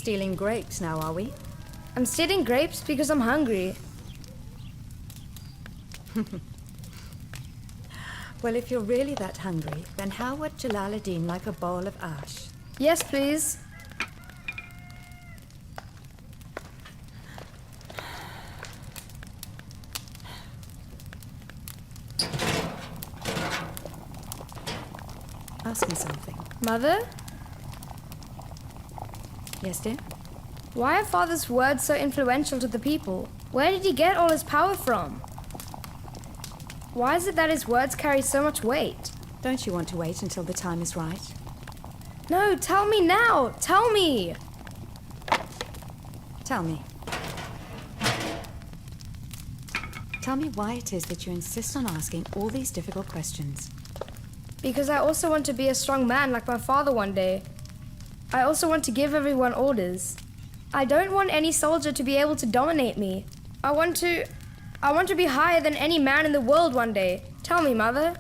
Stealing grapes now, are we? I'm stealing grapes because I'm hungry. Well, if you're really that hungry, then how would Jalāl al-Dīn like a bowl of ash? Yes, please. Ask me something. Mother, Yes, dear? why are Father's words so influential to the people? Where did he get all his power from? Why is it that his words carry so much weight? Don't you want to wait until the time is right? No, tell me now! Tell me! Tell me. Tell me why it is that you insist on asking all these difficult questions. Because I also want to be a strong man like my father one day. I also want to give everyone orders. I don't want any soldier to be able to dominate me. I want to be higher than any man in the world one day. Tell me, Mother.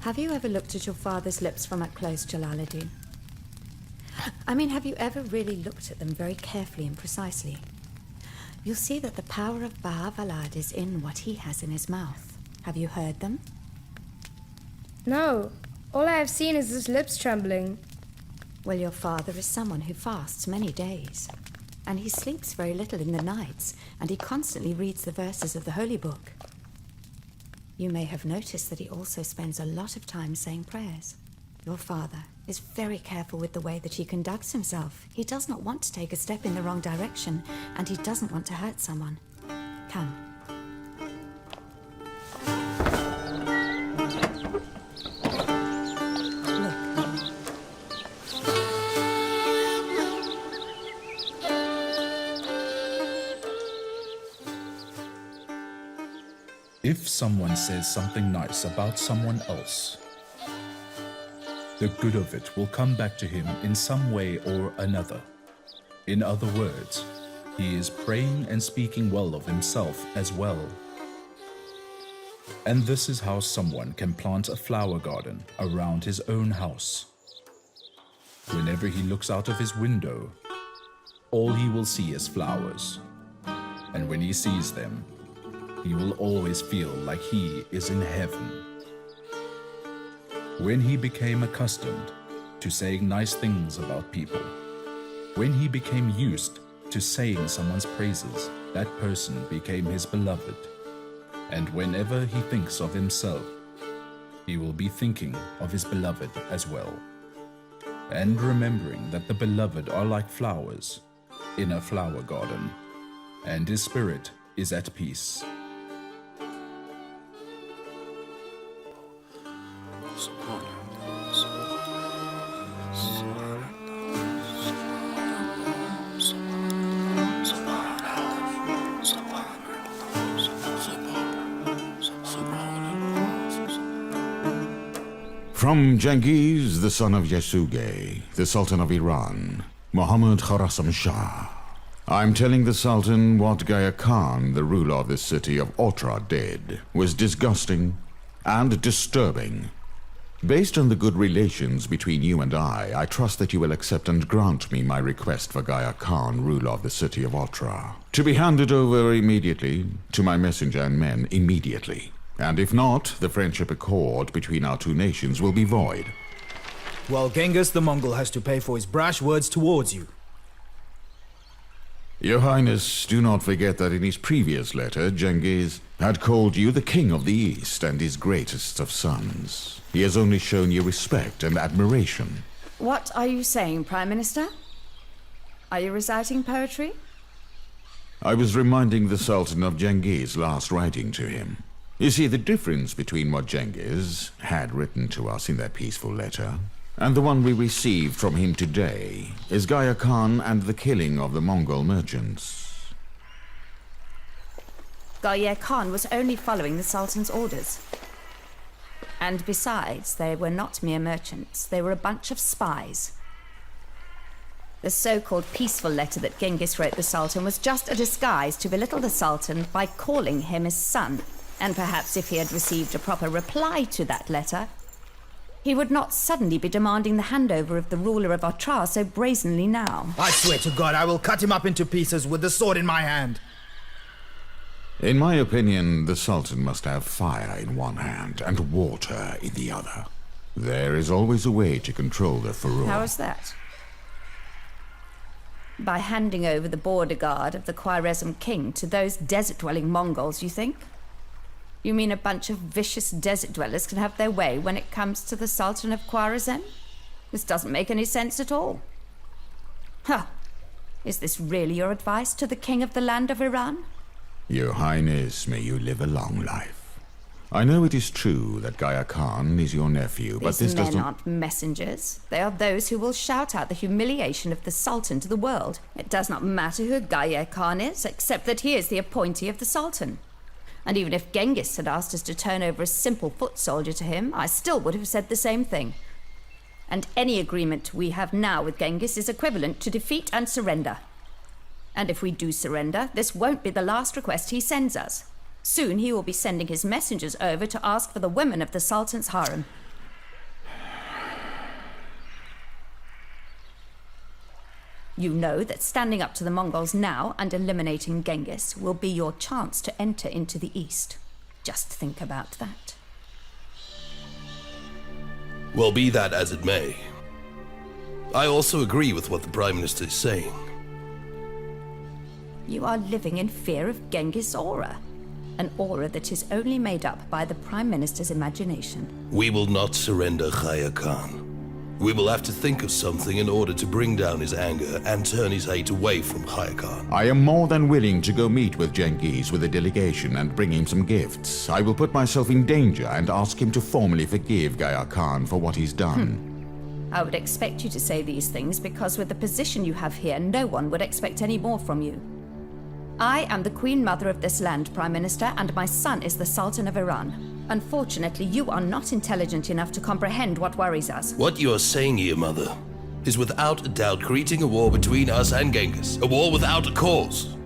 Have you ever looked at your father's lips from up close, Jalāl al-Dīn? I mean, have you ever really looked at them very carefully and precisely? You'll see that the power of Baha'u'llah is in what he has in his mouth. Have you heard them? No. All I have seen is his lips trembling. Well, your father is someone who fasts many days. And he sleeps very little in the nights, and he constantly reads the verses of the Holy Book. You may have noticed that he also spends a lot of time saying prayers. Your father is very careful with the way that he conducts himself. He does not want to take a step in the wrong direction, and he doesn't want to hurt someone. Come. If someone says something nice about someone else, the good of it will come back to him in some way or another. In other words, he is praying and speaking well of himself as well. And this is how someone can plant a flower garden around his own house. Whenever he looks out of his window, all he will see is flowers. And when he sees them, he will always feel like he is in heaven. When he became accustomed to saying nice things about people, when he became used to saying someone's praises, that person became his beloved. And whenever he thinks of himself, he will be thinking of his beloved as well. And remembering that the beloved are like flowers in a flower garden, and his spirit is at peace. From Genghis, the son of Yasugay, the Sultan of Iran, Muhammad Kharazm Shah. I'm telling the Sultan what Gaya Khan, the ruler of the city of Otrar, did was disgusting and disturbing. Based on the good relations between you and I trust that you will accept and grant me my request for Gaya Khan, ruler of the city of Otrar, to be handed over immediately to my messenger and men immediately. And if not, the friendship accord between our two nations will be void. While Genghis the Mongol has to pay for his brash words towards you. Your Highness, do not forget that in his previous letter, Genghis had called you the King of the East and his greatest of sons. He has only shown you respect and admiration. What are you saying, Prime Minister? Are you reciting poetry? I was reminding the Sultan of Genghis' last writing to him. You see, the difference between what Genghis had written to us in that peaceful letter and the one we received from him today is Gaya Khan and the killing of the Mongol merchants. Gaya Khan was only following the Sultan's orders. And besides, they were not mere merchants. They were a bunch of spies. The so-called peaceful letter that Genghis wrote the Sultan was just a disguise to belittle the Sultan by calling him his son. And perhaps if he had received a proper reply to that letter, he would not suddenly be demanding the handover of the ruler of Otrar so brazenly now. I swear to God, I will cut him up into pieces with the sword in my hand. In my opinion, the Sultan must have fire in one hand and water in the other. There is always a way to control the furor. How is that? By handing over the border guard of the Khwarezm king to those desert-dwelling Mongols, you think? You mean a bunch of vicious desert dwellers can have their way when it comes to the Sultan of Khwarezm? This doesn't make any sense at all. Huh. Is this really your advice to the king of the land of Iran? Your Highness, may you live a long life. I know it is true that Gaya Khan is your nephew, but this does These men not... aren't messengers. They are those who will shout out the humiliation of the Sultan to the world. It does not matter who Gaya Khan is, except that he is the appointee of the Sultan. And even if Genghis had asked us to turn over a simple foot soldier to him, I still would have said the same thing. And any agreement we have now with Genghis is equivalent to defeat and surrender. And if we do surrender, this won't be the last request he sends us. Soon he will be sending his messengers over to ask for the women of the Sultan's harem. You know that standing up to the Mongols now and eliminating Genghis will be your chance to enter into the East. Just think about that. Well, be that as it may. I also agree with what the Prime Minister is saying. You are living in fear of Genghis' aura. An aura that is only made up by the Prime Minister's imagination. We will not surrender Gaya Khan. We will have to think of something in order to bring down his anger and turn his hate away from Gaya Khan. I am more than willing to go meet with Genghis with a delegation and bring him some gifts. I will put myself in danger and ask him to formally forgive Gaya Khan for what he's done. I would expect you to say these things because with the position you have here, no one would expect any more from you. I am the Queen Mother of this land, Prime Minister, and my son is the Sultan of Iran. Unfortunately, you are not intelligent enough to comprehend what worries us. What you are saying here, Mother, is without a doubt creating a war between us and Genghis. A war without a cause.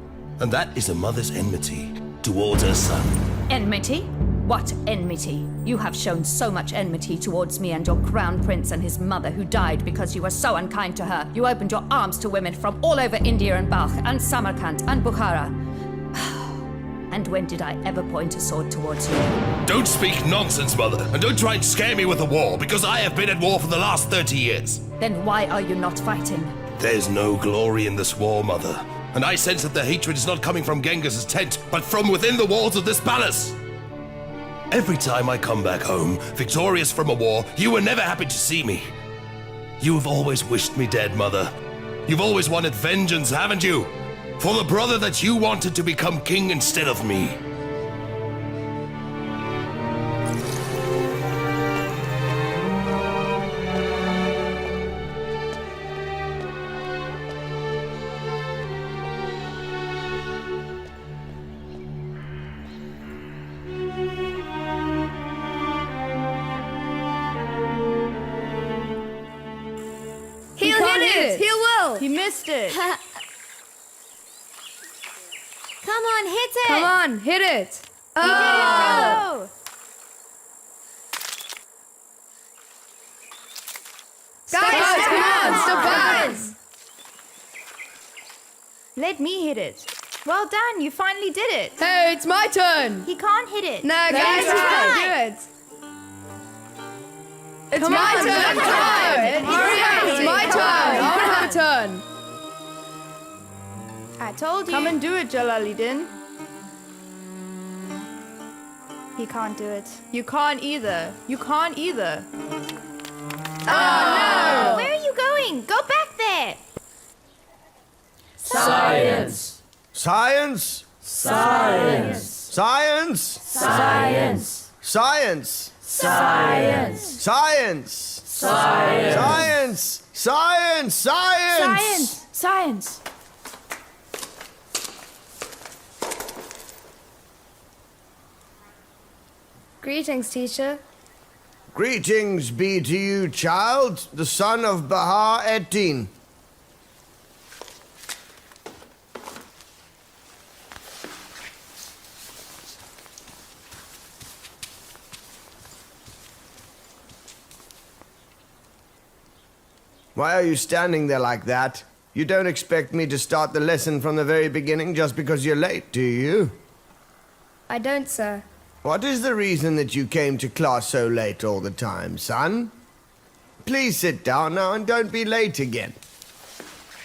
And that is a mother's enmity towards her son. Enmity? What enmity? You have shown so much enmity towards me and your crown prince and his mother who died because you were so unkind to her. You opened your arms to women from all over India and Balkh and Samarkand and Bukhara. And when did I ever point a sword towards you? Don't speak nonsense, Mother, and don't try and scare me with a war, because I have been at war for the last 30 years. Then why are you not fighting? There's no glory in this war, Mother. And I sense that the hatred is not coming from Genghis' tent, but from within the walls of this palace. Every time I come back home, victorious from a war, you were never happy to see me. You have always wished me dead, Mother. You've always wanted vengeance, haven't you? For the brother that you wanted to become king instead of me. He missed it. Come on, hit it! Come on, hit it! Oh! Guys, come on, stop guys! Let me hit it. Well done, you finally did it. Hey, it's my turn! He can't hit it. No, guys, try. do it! It's my turn! Come on! It's my turn! I'll have a turn! I told you. Come and do it, Jalaledin. He can't do it. You can't either. You can't either. Oh, no! Where are you going? Go back there! Science! Science! Science! Science! Science! Science! Science! Science! Science! Science! Science! Science! Greetings, teacher. Greetings be to you, child, the son of Bahar-ed-Din. Why are you standing there like that? You don't expect me to start the lesson from the very beginning just because you're late, do you? I don't, sir. What is the reason that you came to class so late all the time, son? Please sit down now and don't be late again.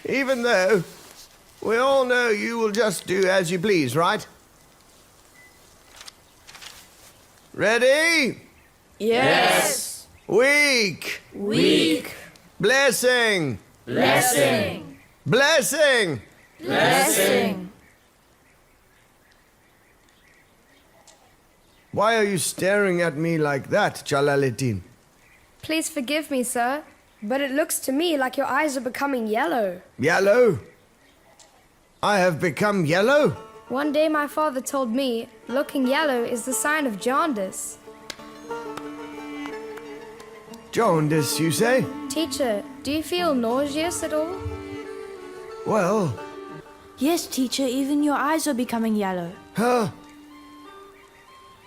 Even though we all know you will just do as you please, right? Ready? Yes. Weak. Weak. Blessing. Blessing. Blessing. Blessing. Why are you staring at me like that, Jalaledin? Please forgive me, sir, but it looks to me like your eyes are becoming yellow. Yellow? I have become yellow? One day my father told me looking yellow is the sign of jaundice. Jaundice, you say? Teacher, do you feel nauseous at all? Well, Yes, teacher, even your eyes are becoming yellow. huh?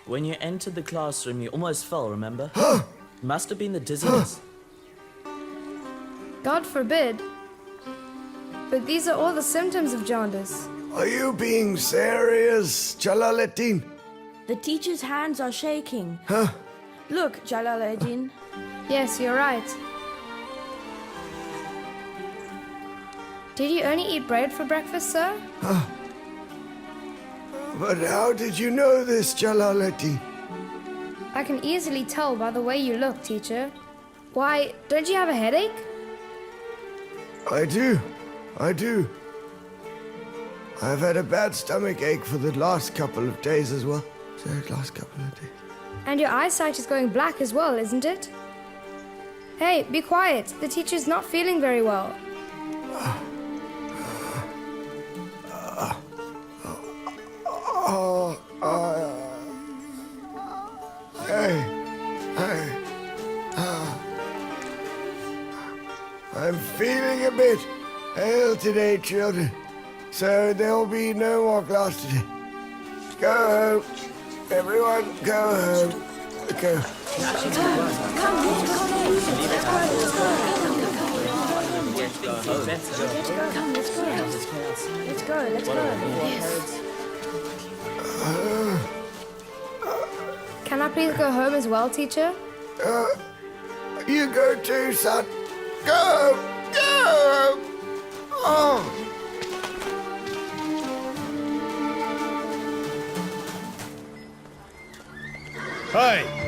When you entered the classroom, you almost fell, remember? Must have been the dizziness. God forbid. But these are all the symptoms of jaundice. Are you being serious, Jalaledin? The teacher's hands are shaking. Huh? Look, Jalaledin. Yes, you're right. Did you only eat bread for breakfast, sir? But how did you know this, Jalaledin? I can easily tell by the way you look, teacher. Why, don't you have a headache? I do. I've had a bad stomach ache for the last couple of days as well. And your eyesight is going black as well, isn't it? Hey, be quiet. The teacher's not feeling very well. I'm feeling a bit ill today, children. So there'll be no more class today. Go home. Everyone, go home. Go. Let's go. Can I please go home as well, teacher? You go too, son. Go. Oh. Hey!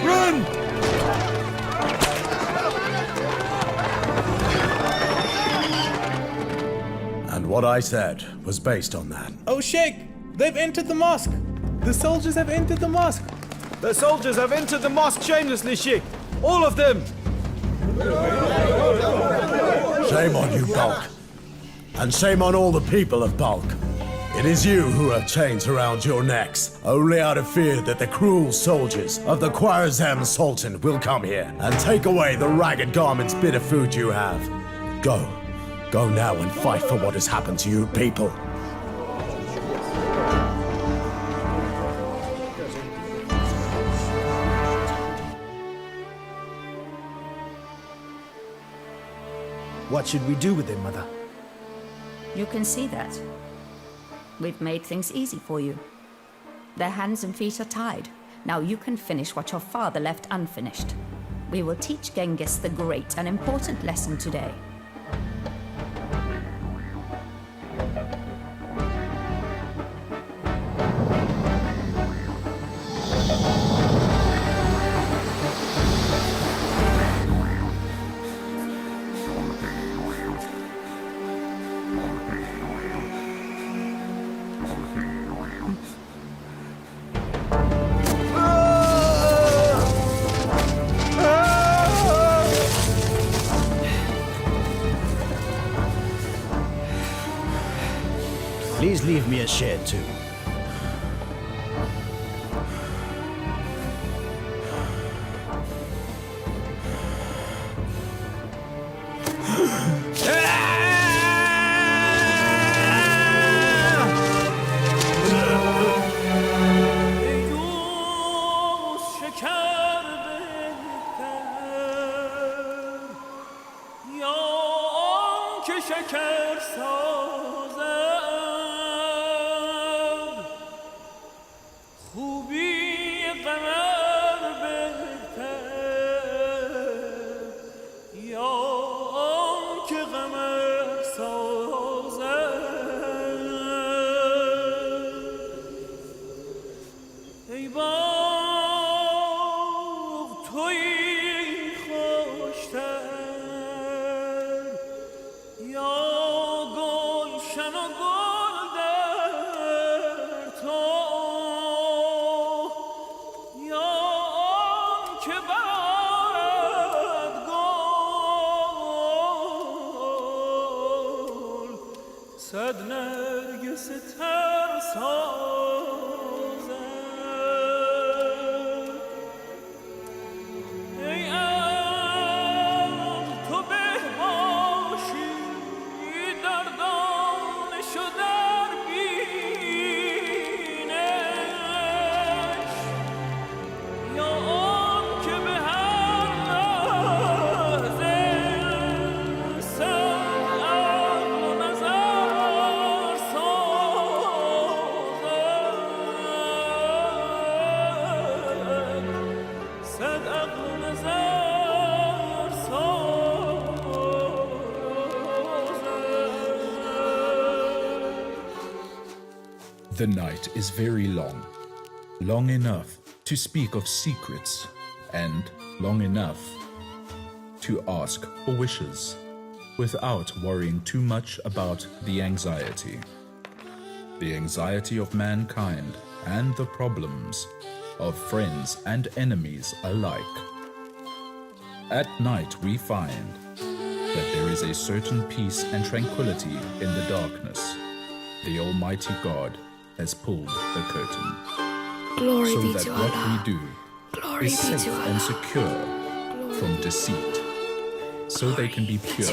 Run! And what I said was based on that. Oh, Sheikh! They've entered the mosque! The soldiers have entered the mosque! The soldiers have entered the mosque shamelessly, Sheikh! All of them! Shame on you, Balkh. And shame on all the people of Balkh. It is you who have chains around your necks, only out of fear that the cruel soldiers of the Kazem Sultan will come here and take away the ragged garments, bit of food you have. Go. Go now and fight for what has happened to you people. What should we do with them, Mother? You can see that. We've made things easy for you. Their hands and feet are tied. Now you can finish what your father left unfinished. We will teach Genghis the great and important lesson today. Please leave me a share too. The night is very long, long enough to speak of secrets, and long enough to ask for wishes, without worrying too much about the anxiety of mankind and the problems of friends and enemies alike. At night we find that there is a certain peace and tranquility in the darkness. The Almighty God has pulled the curtain, Glory so be that to what Allah. we do Glory is be safe to and Allah. secure from deceit, so they can be pure